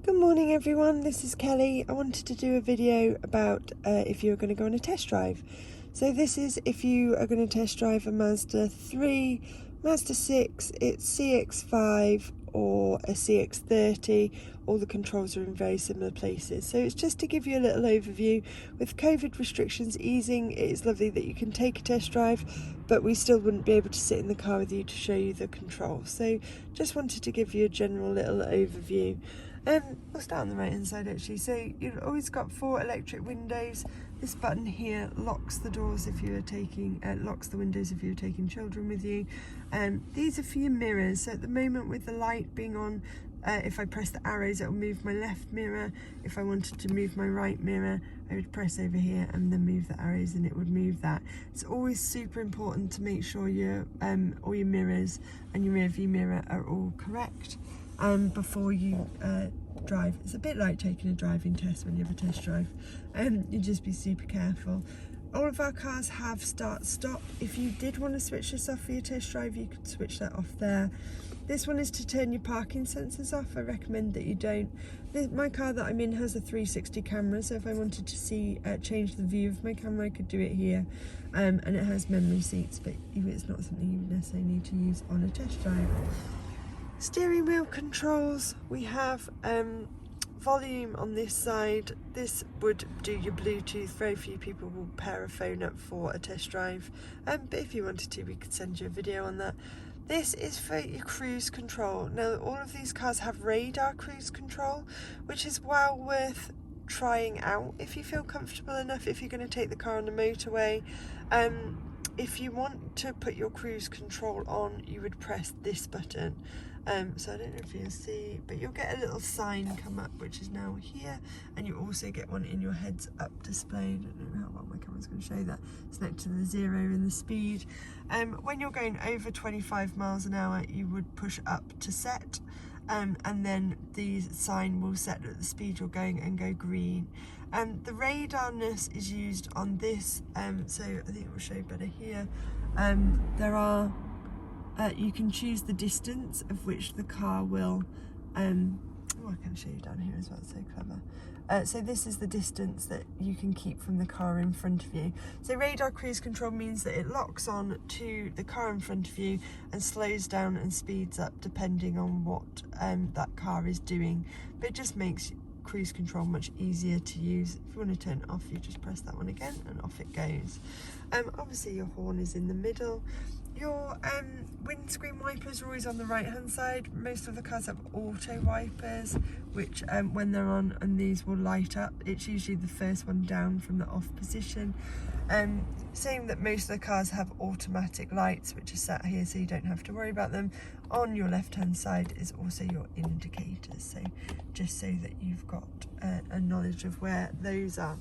Good morning everyone, this is Kelly. I wanted to do a video about if you're going to go on a test drive. So this is if you are going to test drive a Mazda 3, Mazda 6, it's CX-5 or a CX-30. All the controls are in very similar places. So it's just to give you a little overview. With COVID restrictions easing, it is lovely that you can take a test drive, but we still wouldn't be able to sit in the car with you to show you the controls. So just wanted to give you a general little overview. We'll start on the right hand side actually. So you've always got 4 electric windows. This button here locks the doors if you are taking, locks the windows if you're taking children with you. These are for your mirrors. So at the moment with the light being on, if I press the arrows it will move my left mirror. If I wanted to move my right mirror I would press over here and then move the arrows and it would move that. It's always super important to make sure your all your mirrors and your rear view mirror are all correct before you drive. It's a bit like taking a driving test when you have a test drive. You just be super careful. All of our cars have start stop. If you did want to switch this off for your test drive you could switch that off there. This one is to turn your parking sensors off. I recommend that you don't. My car that I'm in has a 360 camera, so if I wanted to see change the view of my camera I could do it here. And it has memory seats, but it's not something you would necessarily need to use on a test drive. Steering wheel controls, we have volume on this side. This would do your Bluetooth. Very few people will pair a phone up for a test drive, but if you wanted to we could send you a video on that. This is for your cruise control. Now all of these cars have radar cruise control, which is well worth trying out if you feel comfortable enough, if you're going to take the car on the motorway. If you want to put your cruise control on you would press this button. So I don't know if you'll see, but you'll get a little sign come up which is now here, and you also get one in your heads up display. I don't know how well my camera's going to show that. It's next to the 0 and the speed. When you're going over 25 miles an hour you would push up to set, and then the sign will set at the speed you're going and go green. The radarness is used on this, so I think it will show better here. There are you can choose the distance of which the car will I can show you down here as well, it's so clever. So this is the distance that you can keep from the car in front of you. So radar cruise control means that it locks on to the car in front of you and slows down and speeds up depending on what that car is doing, but it just makes cruise control much easier to use. If you want to turn it off you just press that one again and off it goes. Obviously your horn is in the middle. Your windscreen wipers are always on the right hand side. Most of the cars have auto wipers which when they're on and these will light up, it's usually the first one down from the off position. Same that most of the cars have automatic lights which are sat here so you don't have to worry about them. On your left hand side is also your indicators, so just so that you've got a knowledge of where those are.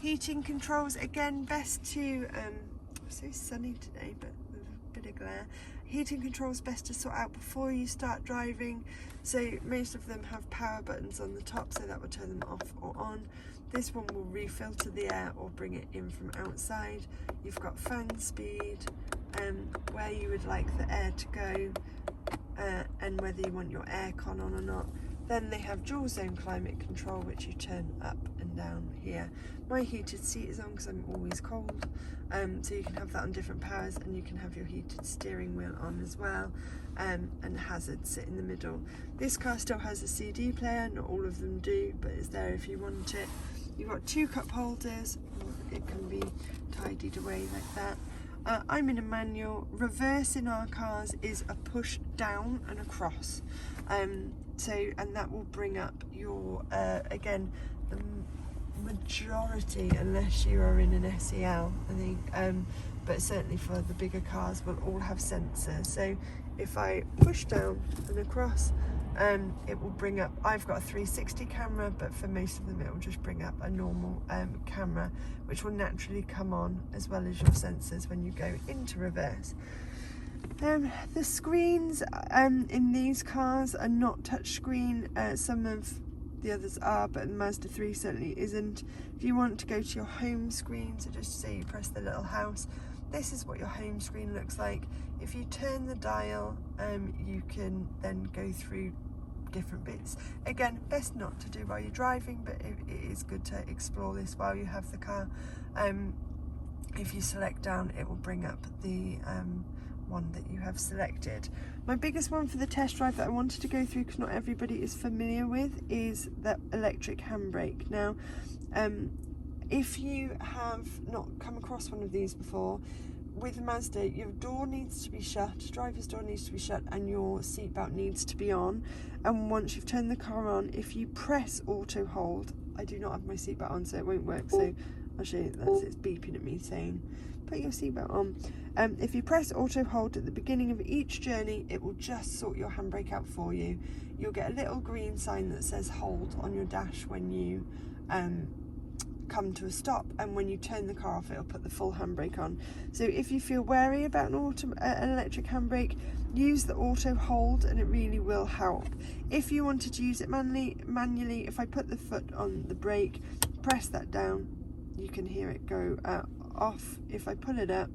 Heating controls, again best to it's so sunny today but with a bit of glare. Heating controls best to sort out before you start driving, so most of them have power buttons on the top so that will turn them off or on. This one will refilter the air or bring it in from outside. You've got fan speed, where you would like the air to go, and whether you want your aircon on or not. Then they have dual zone climate control which you turn up and down here. My heated seat is on because I'm always cold, so you can have that on different powers, and you can have your heated steering wheel on as well, and hazards sit in the middle. This car still has a CD player, not all of them do, but it's there if you want it. You've got 2 cup holders, it can be tidied away like that. I'm in a manual. Reverse in our cars is a push down and across, and that will bring up your again the majority, unless you are in an SEL I think, but certainly for the bigger cars will all have sensors. So if I push down and across it will bring up, I've got a 360 camera, but for most of them it will just bring up a normal camera which will naturally come on, as well as your sensors when you go into reverse. The screens in these cars are not touch screen. Some of the others are, but the Mazda 3 certainly isn't. If you want to go to your home screen, so just say you press the little house, this is what your home screen looks like. If you turn the dial, you can then go through different bits. Again, best not to do while you're driving, but it is good to explore this while you have the car. If you select down, it will bring up the one that you have selected. My biggest one for the test drive that I wanted to go through, because not everybody is familiar with, is the electric handbrake. Now, if you have not come across one of these before, with Mazda, your door needs to be shut, driver's door needs to be shut, and your seatbelt needs to be on. And once you've turned the car on, if you press auto hold, I do not have my seatbelt on, so it won't work, so I'll show you. It's beeping at me saying put your seatbelt on. If you press auto hold at the beginning of each journey, it will just sort your handbrake out for you. You'll get a little green sign that says hold on your dash when you come to a stop, and when you turn the car off, it'll put the full handbrake on. So if you feel wary about an electric handbrake, use the auto hold, and it really will help. If you wanted to use it manually, if I put the foot on the brake, press that down, you can hear it go off. If I pull it up,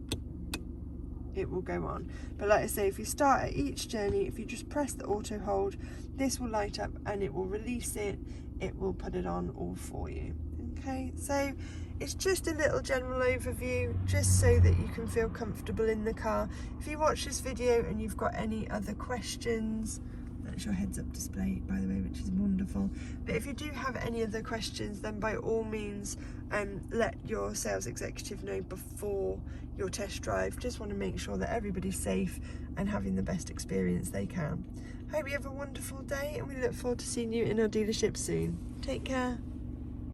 it will go on. But like I say, if you start at each journey, if you just press the auto hold, this will light up and it will release it. It will put it on all for you. Okay, so it's just a little general overview, just so that you can feel comfortable in the car. If you watch this video and you've got any other questions, that's your heads-up display, by the way, which is wonderful. But if you do have any other questions, then by all means, let your sales executive know before your test drive. Just want to make sure that everybody's safe and having the best experience they can. Hope you have a wonderful day, and we look forward to seeing you in our dealership soon. Take care.